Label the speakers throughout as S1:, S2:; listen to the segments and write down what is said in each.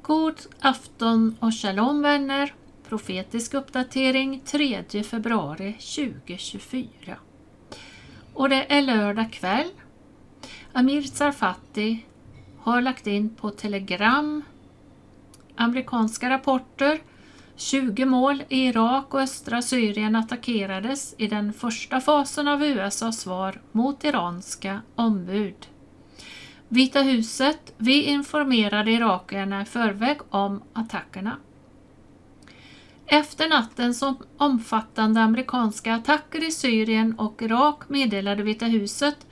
S1: God afton och shalom vänner. Profetisk uppdatering 3 februari 2024. Och det är lördag kväll. Amir Tsarfati har lagt in på Telegram amerikanska rapporter. 20 mål i Irak och östra Syrien attackerades i den första fasen av USAs svar mot iranska ombud. Vita huset, vi informerade irakierna i förväg om attackerna. Efter nattens omfattande amerikanska attacker i Syrien och Irak meddelade Vita huset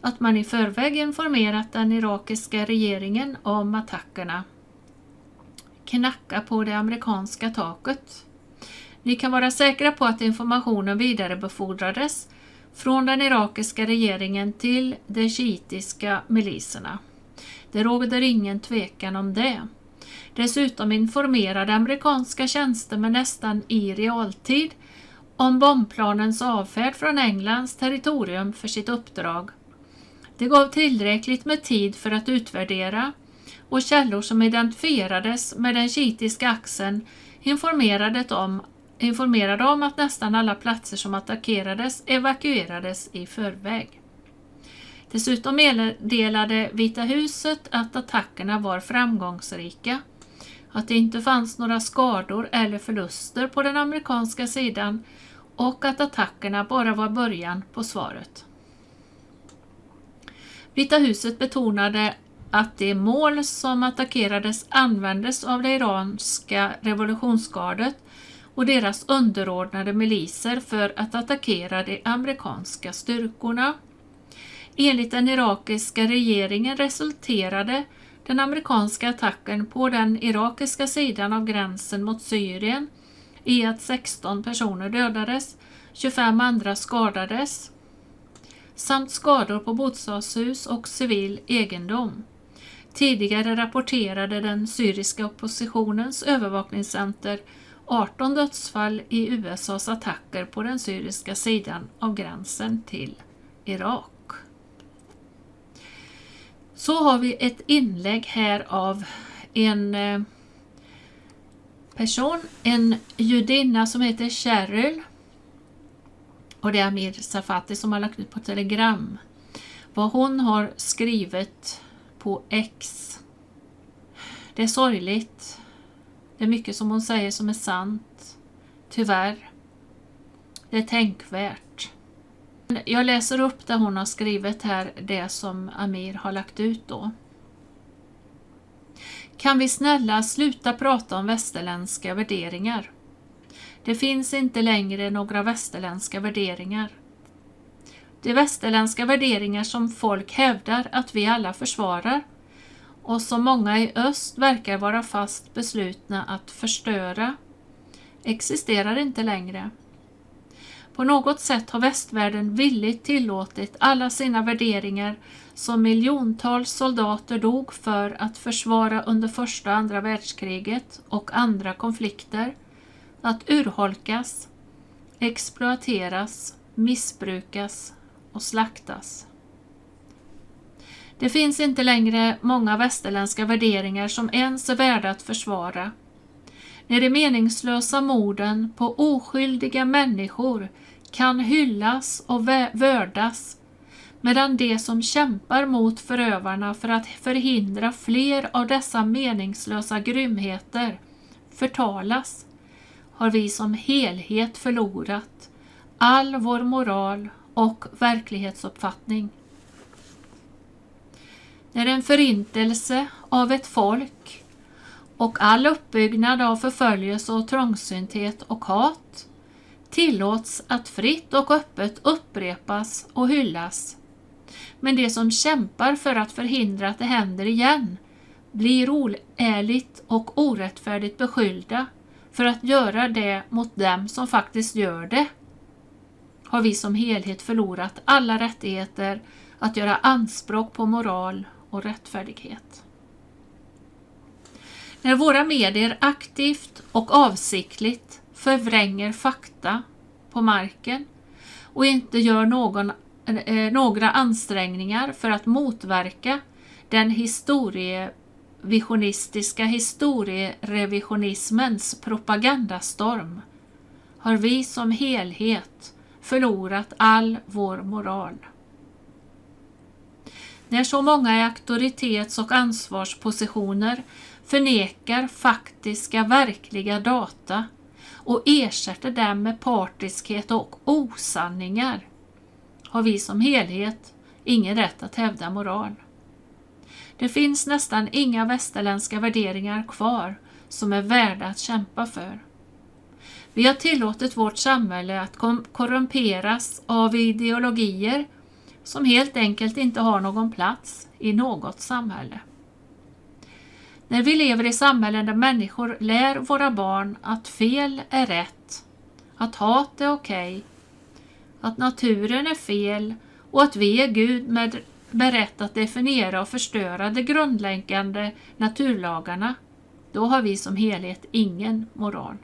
S1: att man i förväg informerat den irakiska regeringen om attackerna. Knacka på det amerikanska taket. Ni kan vara säkra på att informationen vidarebefordrades från den irakiska regeringen till de shiitiska miliserna. Det råder ingen tvekan om det. Dessutom informerade amerikanska tjänstemän nästan i realtid om bombplanens avfärd från Englands territorium för sitt uppdrag. Det gav tillräckligt med tid för att utvärdera, och källor som identifierades med den shiitiska axeln informerade om att nästan alla platser som attackerades evakuerades i förväg. Dessutom meddelade Vita huset att attackerna var framgångsrika, att det inte fanns några skador eller förluster på den amerikanska sidan och att attackerna bara var början på svaret. Vita huset betonade att de mål som attackerades användes av det iranska revolutionsgardet och deras underordnade miliser för att attackera de amerikanska styrkorna. Enligt den irakiska regeringen resulterade den amerikanska attacken på den irakiska sidan av gränsen mot Syrien i att 16 personer dödades, 25 andra skadades, samt skador på bostadshus och civil egendom. Tidigare rapporterade den syriska oppositionens övervakningscenter 18 dödsfall i USAs attacker på den syriska sidan av gränsen till Irak. Så har vi ett inlägg här av en person, en judinna som heter Cheryl. Och det är Amir Tsarfati som har lagt ut på Telegram vad hon har skrivit på X. Det är sorgligt. Det är mycket som hon säger som är sant. Tyvärr. Det är tänkvärt. Jag läser upp det hon har skrivit här, det som Amir har lagt ut då. Kan vi snälla sluta prata om västerländska värderingar? Det finns inte längre några västerländska värderingar. De västerländska värderingar som folk hävdar att vi alla försvarar och som många i öst verkar vara fast beslutna att förstöra existerar inte längre. På något sätt har västvärlden villigt tillåtit alla sina värderingar som miljontals soldater dog för att försvara under första och andra världskriget och andra konflikter att urholkas, exploateras, missbrukas och slaktas. Det finns inte längre många västerländska värderingar som ens är värda att försvara. När de meningslösa morden på oskyldiga människor kan hyllas och vördas, medan de som kämpar mot förövarna för att förhindra fler av dessa meningslösa grymheter förtalas, har vi som helhet förlorat all vår moral och verklighetsuppfattning. När en förintelse av ett folk och all uppbyggnad av förföljelse och trångsynthet och hat tillåts att fritt och öppet upprepas och hyllas, men de som kämpar för att förhindra att det händer igen blir oärligt och orättfärdigt beskyllda för att göra det mot dem som faktiskt gör det, har vi som helhet förlorat alla rättigheter att göra anspråk på moral och rättfärdighet. När våra medier aktivt och avsiktligt förvränger fakta på marken och inte gör några ansträngningar för att motverka den nyvisionistiska historierevisionismens propagandastorm har vi som helhet förlorat all vår moral. När så många i auktoritets- och ansvarspositioner förnekar faktiska, verkliga data och ersätter dem med partiskhet och osanningar, har vi som helhet ingen rätt att hävda moral. Det finns nästan inga västerländska värderingar kvar som är värda att kämpa för. Vi har tillåtit vårt samhälle att korrumperas av ideologier som helt enkelt inte har någon plats i något samhälle. När vi lever i samhällen där människor lär våra barn att fel är rätt, att hat är okej, att naturen är fel och att vi är Gud med berett att definiera och förstöra de grundläggande naturlagarna, då har vi som helhet ingen moral.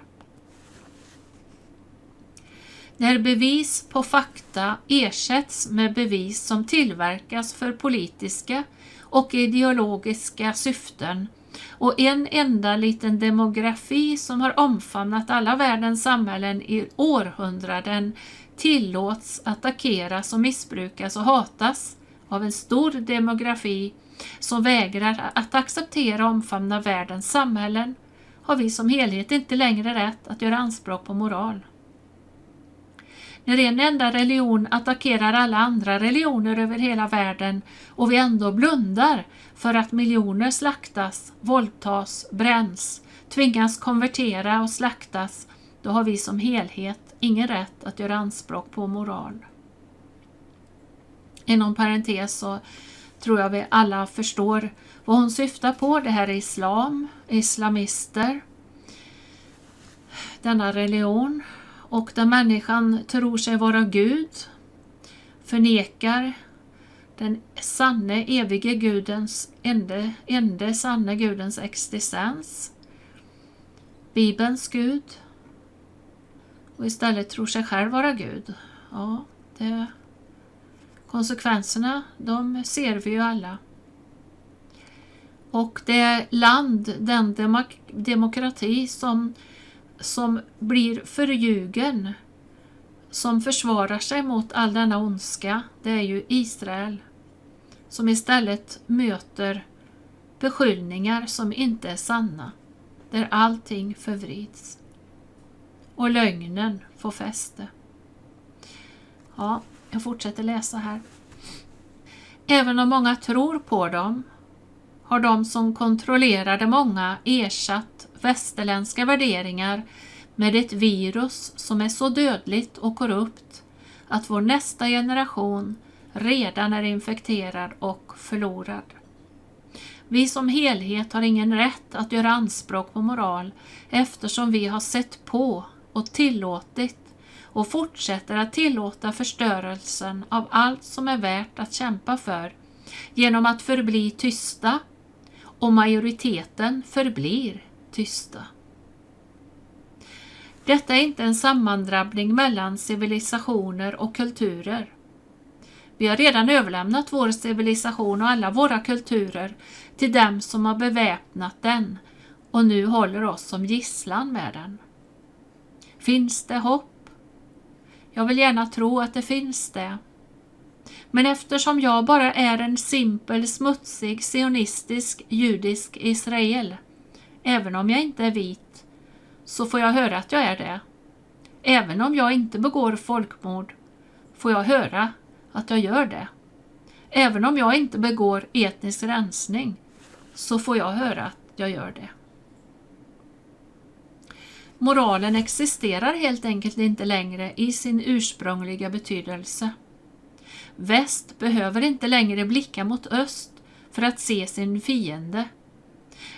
S1: När bevis på fakta ersätts med bevis som tillverkas för politiska och ideologiska syften och en enda liten demografi som har omfamnat alla världens samhällen i århundraden tillåts attackeras och missbrukas och hatas av en stor demografi som vägrar att acceptera och omfamna världens samhällen, har vi som helhet inte längre rätt att göra anspråk på moral. När en enda religion attackerar alla andra religioner över hela världen och vi ändå blundar för att miljoner slaktas, våldtas, bränns, tvingas konvertera och slaktas, då har vi som helhet ingen rätt att göra anspråk på moral. Inom parentes så tror jag vi alla förstår vad hon syftar på. Det här är islam, islamister, denna religion. Och där människan tror sig vara Gud, förnekar den sanne, evige Gudens, enda sanne Gudens existens, Bibelns Gud, och istället tror sig själv vara Gud. Ja, konsekvenserna, de ser vi ju alla. Och det land, den demokrati som blir förljugen, som försvarar sig mot all denna ondska, det är ju Israel, som istället möter beskyllningar som inte är sanna, där allting förvrids och lögnen får fäste. Ja, jag fortsätter läsa här. Även om många tror på dem, har de som kontrollerade många ersatt västerländska värderingar med ett virus som är så dödligt och korrupt att vår nästa generation redan är infekterad och förlorad. Vi som helhet har ingen rätt att göra anspråk på moral eftersom vi har sett på och tillåtit och fortsätter att tillåta förstörelsen av allt som är värt att kämpa för genom att förbli tysta, och majoriteten förblir tysta. Detta är inte en sammandrabbning mellan civilisationer och kulturer. Vi har redan överlämnat vår civilisation och alla våra kulturer till dem som har beväpnat den och nu håller oss som gisslan med den. Finns det hopp? Jag vill gärna tro att det finns det. Men eftersom jag bara är en simpel, smutsig, sionistisk, judisk Israel, även om jag inte är vit, så får jag höra att jag är det. Även om jag inte begår folkmord, får jag höra att jag gör det. Även om jag inte begår etnisk rensning, så får jag höra att jag gör det. Moralen existerar helt enkelt inte längre i sin ursprungliga betydelse. Väst behöver inte längre blicka mot öst för att se sin fiende.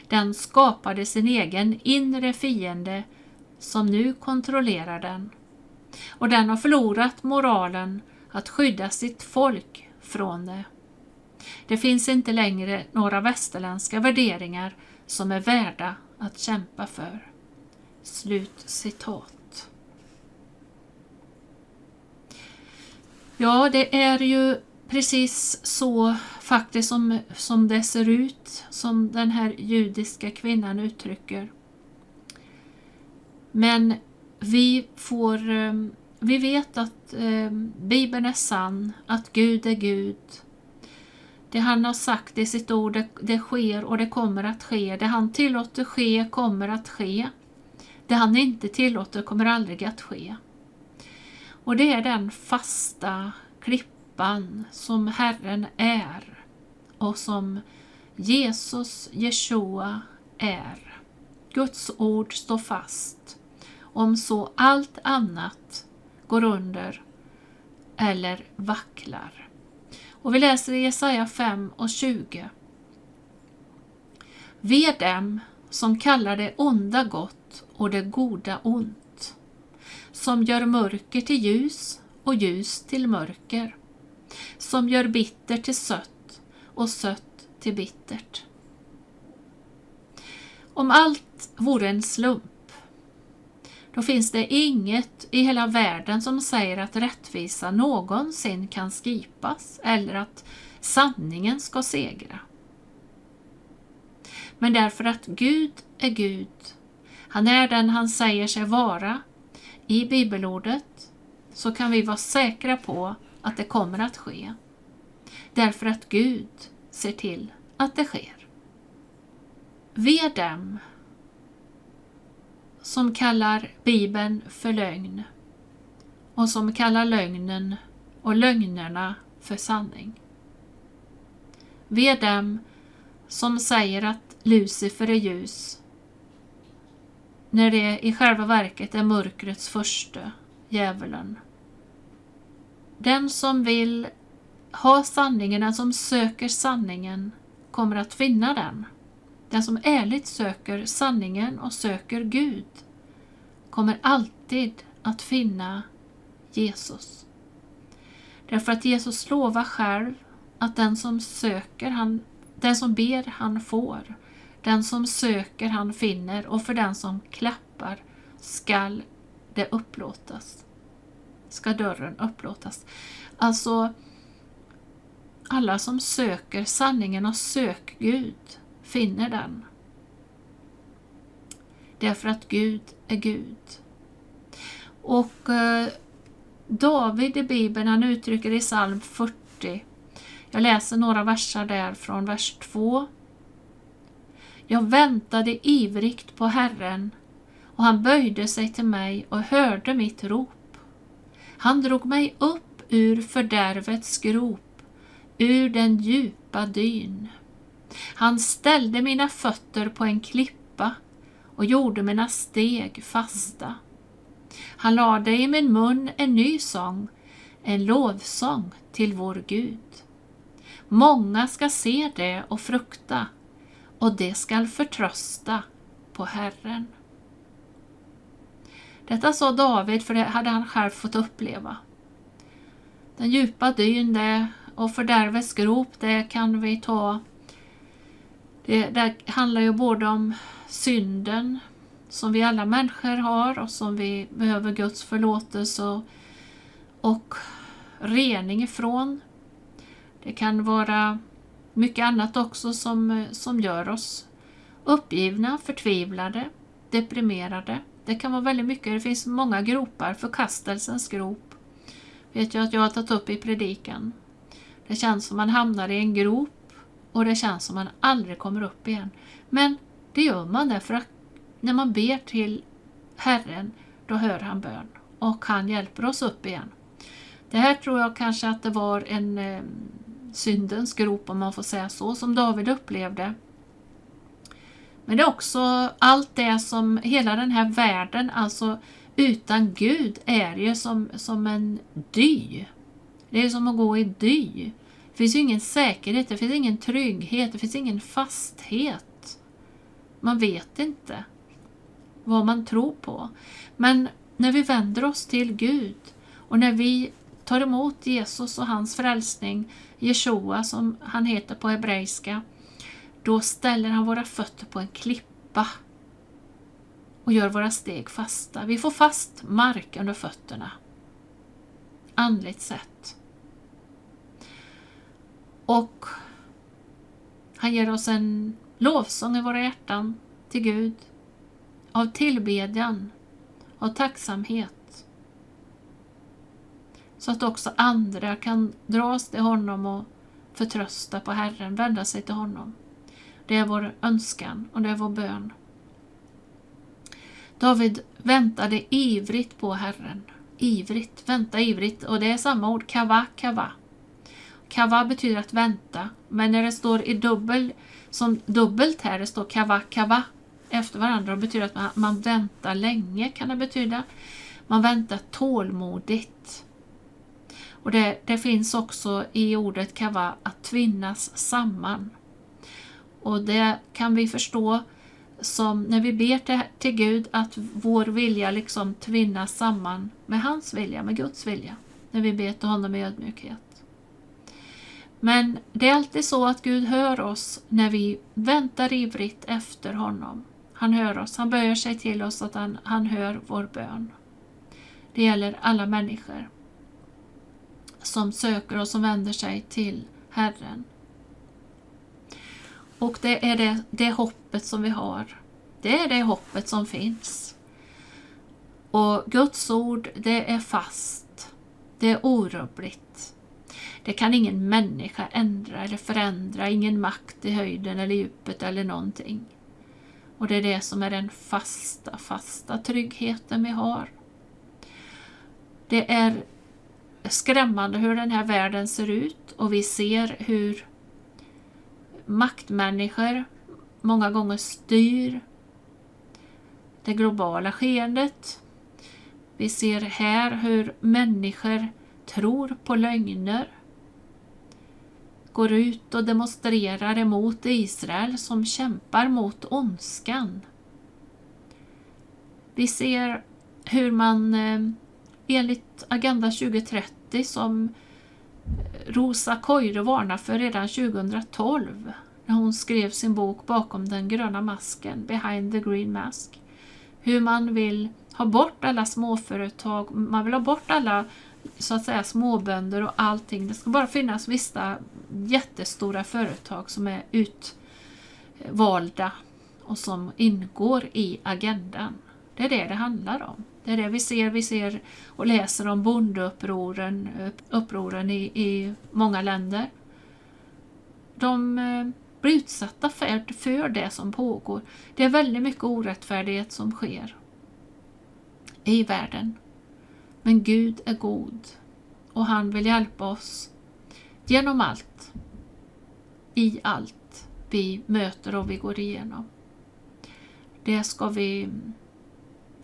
S1: Den skapade sin egen inre fiende som nu kontrollerar den. Och den har förlorat moralen att skydda sitt folk från det. Det finns inte längre några västerländska värderingar som är värda att kämpa för. Slut citat. Ja, det är ju precis så faktiskt som det ser ut, som den här judiska kvinnan uttrycker. Men vi vet att Bibeln är sann, att Gud är Gud. Det han har sagt i sitt ord, det sker och det kommer att ske. Det han tillåter ske kommer att ske. Det han inte tillåter kommer aldrig att ske. Och det är den fasta klippan som Herren är och som Jesus, Jeshua, är. Guds ord står fast, om så allt annat går under eller vacklar. Och vi läser i Jesaja 5:20. Ve dem som kallar det onda gott och det goda ont, som gör mörker till ljus och ljus till mörker, som gör bitter till sött och sött till bittert. Om allt vore en slump, då finns det inget i hela världen som säger att rättvisa någonsin kan skipas eller att sanningen ska segra. Men därför att Gud är Gud, han är den han säger sig vara i bibelordet, så kan vi vara säkra på att det kommer att ske. Därför att Gud ser till att det sker. Ve dem som kallar Bibeln för lögn och som kallar lögnen och lögnerna för sanning. Ve dem som säger att Lucifer är ljus, när det i själva verket är mörkrets första, djävulen. Den som vill ha sanningen, den som söker sanningen, kommer att finna den. Den som ärligt söker sanningen och söker Gud kommer alltid att finna Jesus. Därför att Jesus lovar själv att den som söker, den som ber han får. Den som söker han finner, och för den som klappar skall det upplåtas. Ska dörren upplåtas. Alltså, alla som söker sanningen och söker Gud finner den. Därför att Gud är Gud. Och David i Bibeln, han uttrycker i psalm 40. Jag läser några verser där från vers 2. Jag väntade ivrigt på Herren, och han böjde sig till mig och hörde mitt rop. Han drog mig upp ur fördärvets grop, ur den djupa dyn. Han ställde mina fötter på en klippa och gjorde mina steg fasta. Han lade i min mun en ny sång, en lovsång till vår Gud. Många ska se det och frukta, och det skall förtrösta på Herren. Detta sa David, för det hade han själv fått uppleva. Den djupa dyn och fördärvets grop, det kan vi ta. Det handlar ju både om synden som vi alla människor har och som vi behöver Guds förlåtelse och rening ifrån. Det kan vara mycket annat också som gör oss uppgivna, förtvivlade, deprimerade. Det kan vara väldigt mycket. Det finns många gropar, förkastelsens grop. Vet jag att jag har tagit upp i predikan. Det känns som man hamnar i en grop och det känns som man aldrig kommer upp igen. Men det gör man därför att när man ber till Herren, då hör han bön och han hjälper oss upp igen. Det här tror jag kanske att det var en syndens grop, om man får säga så, som David upplevde. Men det är också allt det som hela den här världen, alltså utan Gud, är ju som en dy. Det är som att gå i dy. Det finns ju ingen säkerhet, det finns ingen trygghet, det finns ingen fasthet. Man vet inte vad man tror på. Men när vi vänder oss till Gud och när vi tar emot Jesus och hans frälsning, Jeshua som han heter på hebreiska, då ställer han våra fötter på en klippa och gör våra steg fasta. Vi får fast mark under fötterna, andligt sett. Och han ger oss en lovsång i våra hjärtan till Gud, av tillbedjan, av tacksamhet, så att också andra kan dras till honom och förtrösta på Herren, vända sig till honom. Det är vår önskan och det är vår bön. David väntade ivrigt på Herren. Ivrigt, vänta ivrigt. Och det är samma ord, kava, kava. Kava betyder att vänta. Men när det står i dubbelt här, det står kava, kava efter varandra, och betyder att man väntar länge, kan det betyda. Man väntar tålmodigt. Och det finns också i ordet kava att tvinnas samman. Och det kan vi förstå som när vi ber till Gud, att vår vilja liksom tvinnas samman med hans vilja, med Guds vilja. När vi ber till honom i ödmjukhet. Men det är alltid så att Gud hör oss när vi väntar ivrigt efter honom. Han hör oss, han böjer sig till oss, att han hör vår bön. Det gäller alla människor som söker och som vänder sig till Herren. Och det är det hoppet som vi har. Det är det hoppet som finns. Och Guds ord, det är fast. Det är orubbligt. Det kan ingen människa ändra eller förändra. Ingen makt i höjden eller djupet eller någonting. Och det är det som är den fasta tryggheten vi har. Det är skrämmande hur den här världen ser ut. Och vi ser hur maktmänniskor många gånger styr det globala skeendet. Vi ser här hur människor tror på lögner, går ut och demonstrerar emot Israel som kämpar mot ondskan. Vi ser hur man enligt Agenda 2030, som Rosa Koire varnar för redan 2012, när hon skrev sin bok Bakom den gröna masken, Behind the Green Mask, hur man vill ha bort alla småföretag, man vill ha bort alla så att säga småbönder och allting. Det ska bara finnas vissa jättestora företag som är utvalda och som ingår i agendan. Det är det handlar om. Det är det vi ser och läser om bondeupproren i många länder. De blir utsatta för det som pågår. Det är väldigt mycket orättfärdighet som sker i världen. Men Gud är god och han vill hjälpa oss genom allt. I allt vi möter och vi går igenom. Det ska vi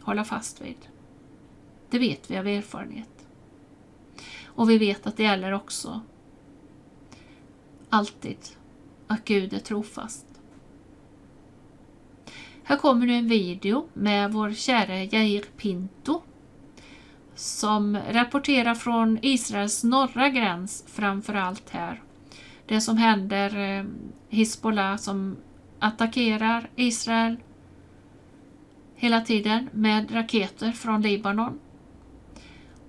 S1: hålla fast vid. Det vet vi av erfarenhet. Och vi vet att det gäller också alltid att Gud är trofast. Här kommer nu en video med vår kära Jair Pinto som rapporterar från Israels norra gräns, framförallt här. Det som händer, Hizbollah som attackerar Israel hela tiden med raketer från Libanon.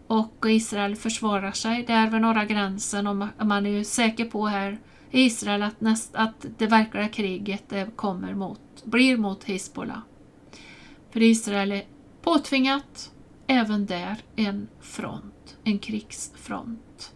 S1: Och Israel försvarar sig där vid norra gränsen, och man är ju säker på här i Israel att det verkliga kriget blir mot Hizbollah. För Israel är påtvingat även där en krigsfront.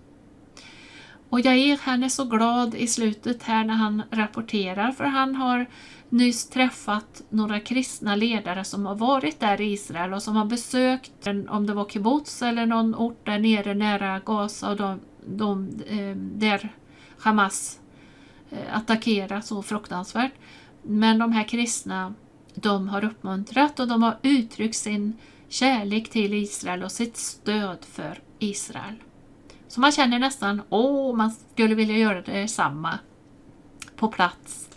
S1: Och Jair, han är så glad i slutet här när han rapporterar, för han har nyss träffat några kristna ledare som har varit där i Israel och som har besökt, om det var kibbutz eller någon ort där nere nära Gaza, och där Hamas attackerar så fruktansvärt. Men de här kristna, de har uppmuntrat och de har uttryckt sin kärlek till Israel och sitt stöd för Israel. Så man känner nästan, man skulle vilja göra det samma på plats.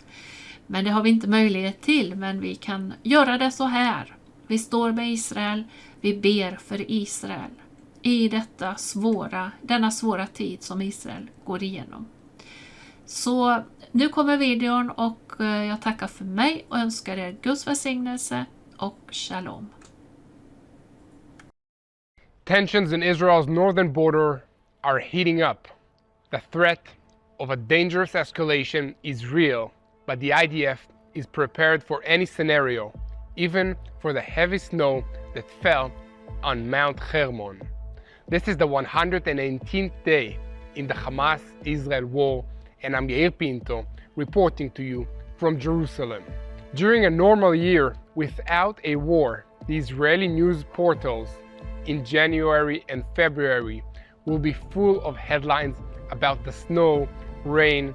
S1: Men det har vi inte möjlighet till, men vi kan göra det så här. Vi står med Israel, vi ber för Israel i denna svåra tid som Israel går igenom. Så nu kommer videon och jag tackar för mig och önskar er Guds välsignelse och shalom.
S2: Tensions in Israel's northern border are heating up. The threat of a dangerous escalation is real, but the IDF is prepared for any scenario, even for the heavy snow that fell on Mount Hermon. This is the 118th day in the Hamas-Israel war, and I'm Yair Pinto, reporting to you from Jerusalem. During a normal year without a war, the Israeli news portals in January and February will be full of headlines about the snow, rain,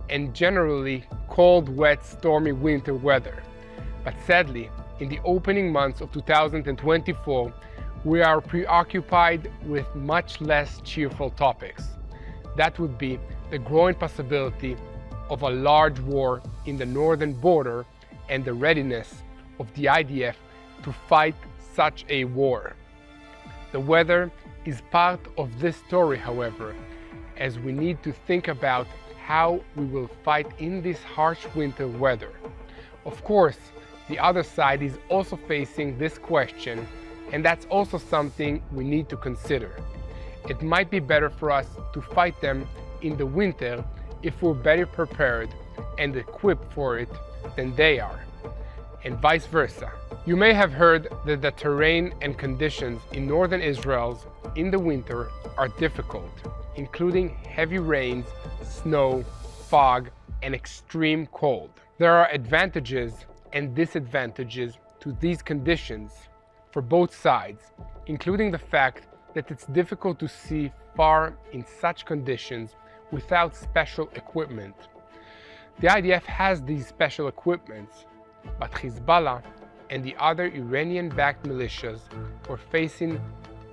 S2: and generally cold, wet, stormy winter weather. But sadly, in the opening months of 2024, we are preoccupied with much less cheerful topics. That would be the growing possibility of a large war in the northern border and the readiness of the IDF to fight such a war. The weather is part of this story, however, as we need to think about how we will fight in this harsh winter weather. Of course, the other side is also facing this question, and that's also something we need to consider. It might be better for us to fight them in the winter if we're better prepared and equipped for it than they are, and vice versa. You may have heard that the terrain and conditions in northern Israel in the winter are difficult, including heavy rains, snow, fog, and extreme cold. There are advantages and disadvantages to these conditions for both sides, including the fact that it's difficult to see far in such conditions without special equipment. The IDF has these special equipments, but Hezbollah and the other Iranian-backed militias we're facing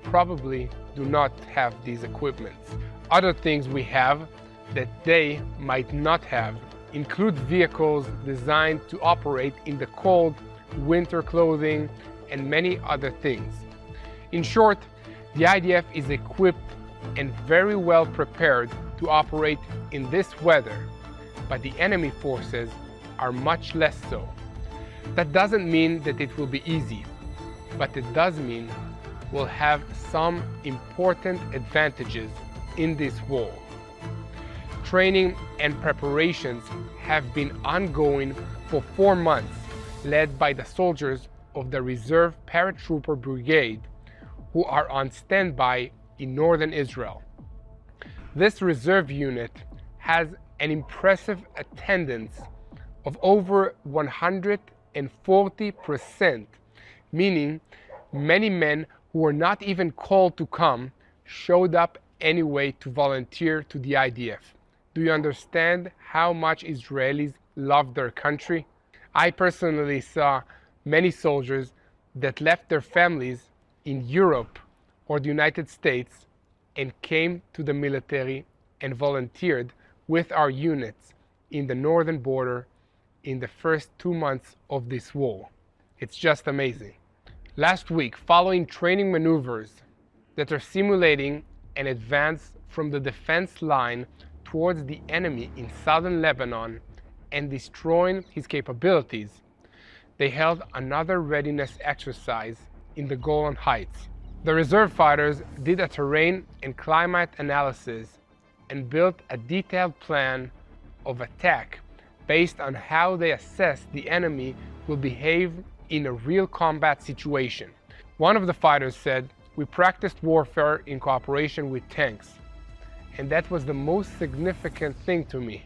S2: probably do not have these equipments. Other things we have that they might not have include vehicles designed to operate in the cold, winter clothing, and many other things. In short, the IDF is equipped and very well prepared to operate in this weather, but the enemy forces are much less so. That doesn't mean that it will be easy, but it does mean we'll have some important advantages in this war. Training and preparations have been ongoing for 4 months, led by the soldiers of the Reserve Paratrooper Brigade, who are on standby in northern Israel. This reserve unit has an impressive attendance of over 140%, meaning many men who were not even called to come showed up anyway to volunteer to the IDF. Do you understand how much Israelis love their country? I personally saw many soldiers that left their families in Europe or the United States and came to the military and volunteered with our units in the northern border in the first 2 months of this war. It's just amazing. Last week, following training maneuvers that are simulating an advance from the defense line towards the enemy in southern Lebanon and destroying his capabilities, they held another readiness exercise in the Golan Heights. The reserve fighters did a terrain and climate analysis and built a detailed plan of attack based on how they assessed the enemy will behave in a real combat situation. One of the fighters said, "We practiced warfare in cooperation with tanks, and that was the most significant thing to me."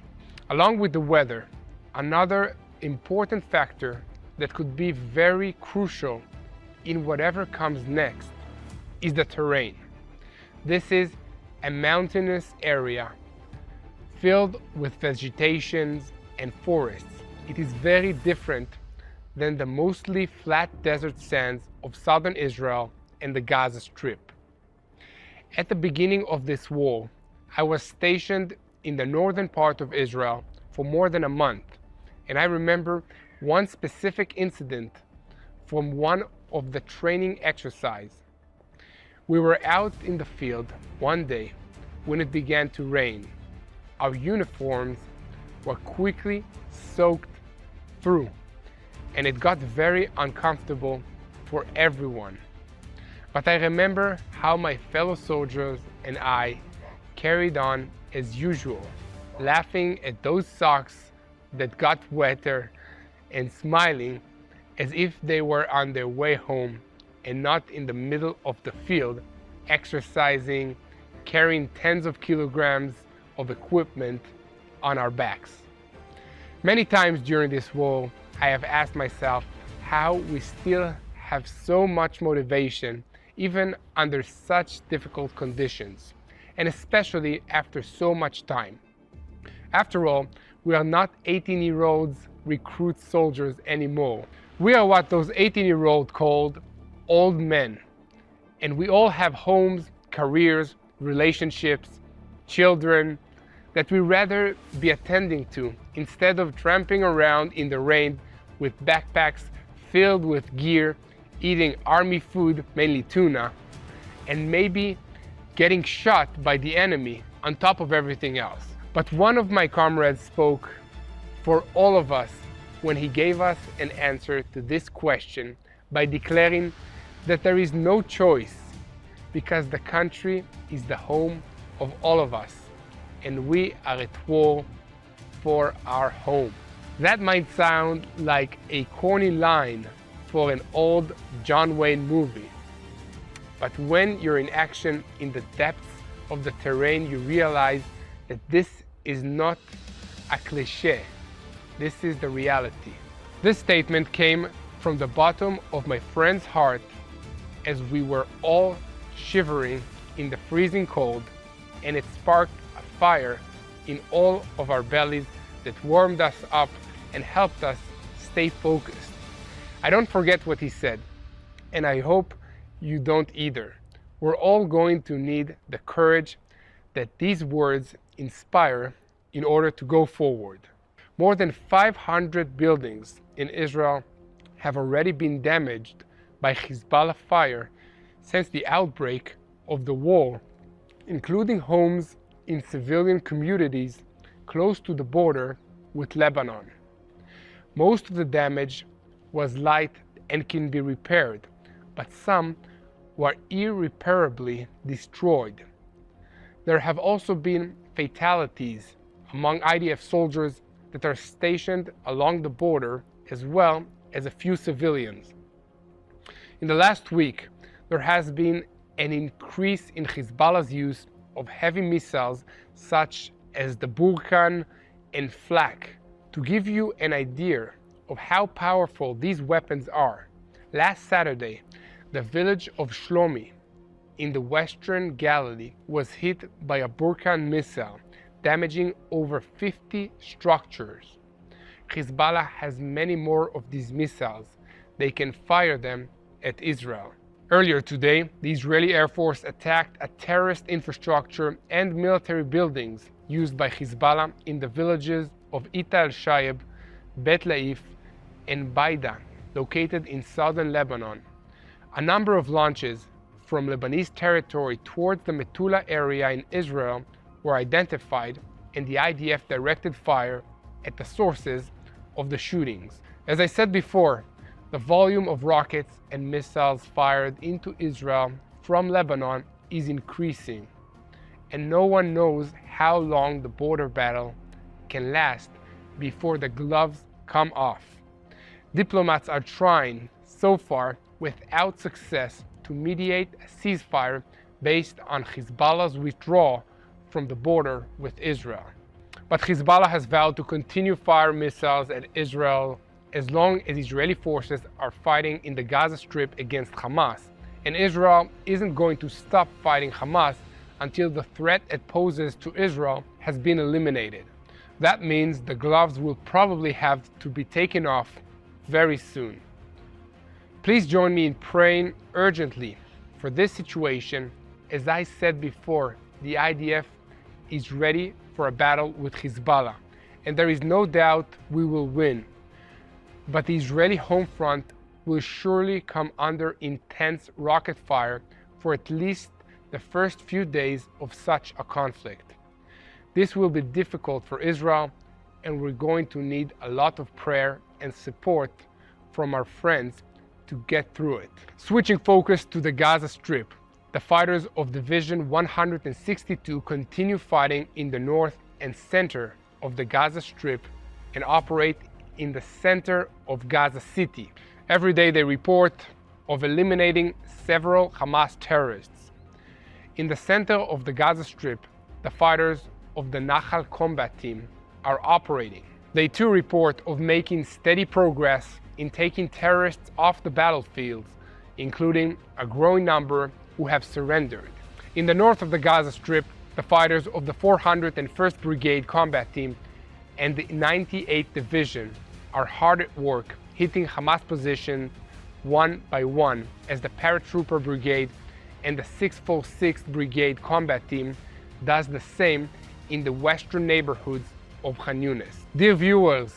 S2: Along with the weather, another important factor that could be very crucial in whatever comes next is the terrain. This is a mountainous area filled with vegetation and forests. It is very different than the mostly flat desert sands of southern Israel and the Gaza Strip. At the beginning of this war, I was stationed in the northern part of Israel for more than a month, and I remember one specific incident from one of the training exercises. We were out in the field one day when it began to rain. Our uniforms were quickly soaked through, and it got very uncomfortable for everyone. But I remember how my fellow soldiers and I carried on as usual. laughing at those socks that got wetter and smiling as if they were on their way home and not in the middle of the field, exercising, carrying tens of kilograms of equipment on our backs. Many times during this war, I have asked myself how we still have so much motivation even under such difficult conditions, and especially after so much time. After all, we are not 18-year-olds recruit soldiers anymore. We are what those 18-year-olds called old men, and we all have homes, careers, relationships, children that we rather be attending to instead of tramping around in the rain with backpacks filled with gear, eating army food, mainly tuna, and maybe getting shot by the enemy on top of everything else. But one of my comrades spoke for all of us when he gave us an answer to this question by declaring that there is no choice because the country is the home of all of us and we are at war for our home. That might sound like a corny line for an old John Wayne movie, but when you're in action in the depths of the terrain, you realize that this is not a cliche. This is the reality. This statement came from the bottom of my friend's heart as we were all shivering in the freezing cold, and it sparked a fire in all of our bellies that warmed us up and helped us stay focused. I don't forget what he said, and I hope you don't either. We're all going to need the courage that these words inspire in order to go forward. More than 500 buildings in Israel have already been damaged by Hezbollah fire since the outbreak of the war, including homes in civilian communities close to the border with Lebanon. Most of the damage was light and can be repaired, but some were irreparably destroyed. There have also been fatalities among IDF soldiers that are stationed along the border, as well as a few civilians. In the last week, there has been an increase in Hezbollah's use of heavy missiles such as the Burkan and Flak. To give you an idea of how powerful these weapons are, last Saturday, the village of Shlomi in the Western Galilee was hit by a Burkan missile, damaging over 50 structures. Hezbollah has many more of these missiles. They can fire them at Israel. Earlier today, the Israeli Air Force attacked a terrorist infrastructure and military buildings used by Hezbollah in the villages of Ita al-Shayeb, Bet Laif, and Baida, located in southern Lebanon. A number of launches from Lebanese territory towards the Metula area in Israel were identified, and the IDF directed fire at the sources of the shootings. As I said before, the volume of rockets and missiles fired into Israel from Lebanon is increasing, and no one knows how long the border battle can last before the gloves come off. Diplomats are trying, so far without success, to mediate a ceasefire based on Hezbollah's withdrawal from the border with Israel. But Hezbollah has vowed to continue fire missiles at Israel as long as Israeli forces are fighting in the Gaza Strip against Hamas, and Israel isn't going to stop fighting Hamas until the threat it poses to Israel has been eliminated. That means the gloves will probably have to be taken off very soon. Please join me in praying urgently for this situation. As I said before, the IDF is ready for a battle with Hezbollah, and there is no doubt we will win. But the Israeli home front will surely come under intense rocket fire for at least the first few days of such a conflict. This will be difficult for Israel, and we're going to need a lot of prayer and support from our friends to get through it. Switching focus to the Gaza Strip, the fighters of Division 162 continue fighting in the north and center of the Gaza Strip and operate in the center of Gaza City. Every day they report of eliminating several Hamas terrorists. In the center of the Gaza Strip, the fighters of the Nahal combat team are operating. They too report of making steady progress in taking terrorists off the battlefields, including a growing number who have surrendered. In the north of the Gaza Strip, the fighters of the 401st Brigade combat team and the 98th Division are hard at work hitting Hamas positions one by one, as the paratrooper brigade and the 646th Brigade combat team does the same in the western neighborhoods of Khan Yunis. Dear viewers,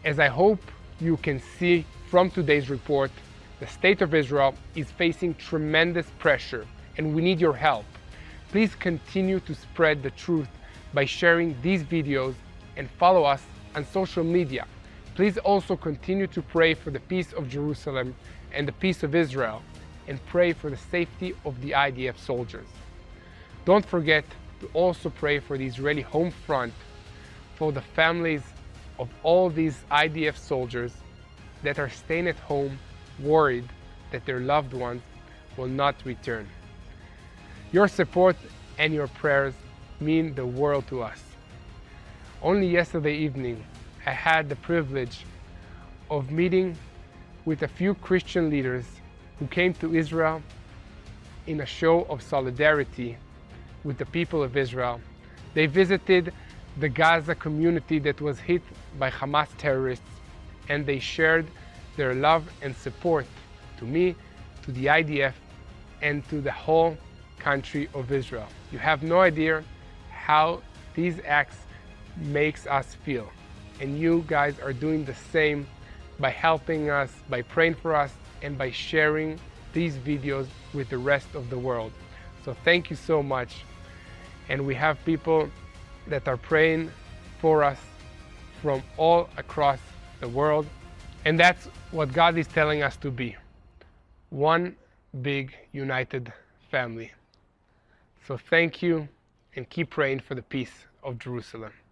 S2: as I hope you can see from today's report, the state of Israel is facing tremendous pressure and we need your help. Please continue to spread the truth by sharing these videos and follow us on social media. Please also continue to pray for the peace of Jerusalem and the peace of Israel, and pray for the safety of the IDF soldiers. Don't forget to also pray for the Israeli home front, for the families of all these IDF soldiers that are staying at home worried that their loved ones will not return. Your support and your prayers mean the world to us. Only yesterday evening, I had the privilege of meeting with a few Christian leaders who came to Israel in a show of solidarity with the people of Israel. They visited the Gaza community that was hit by Hamas terrorists, and they shared their love and support to me, to the IDF, and to the whole country of Israel. You have no idea how these acts makes us feel. And you guys are doing the same by helping us, by praying for us, and by sharing these videos with the rest of the world. So thank you so much. And we have people that are praying for us from all across the world. And that's what God is telling us to be. One big united family. So thank you, and keep praying for the peace of Jerusalem.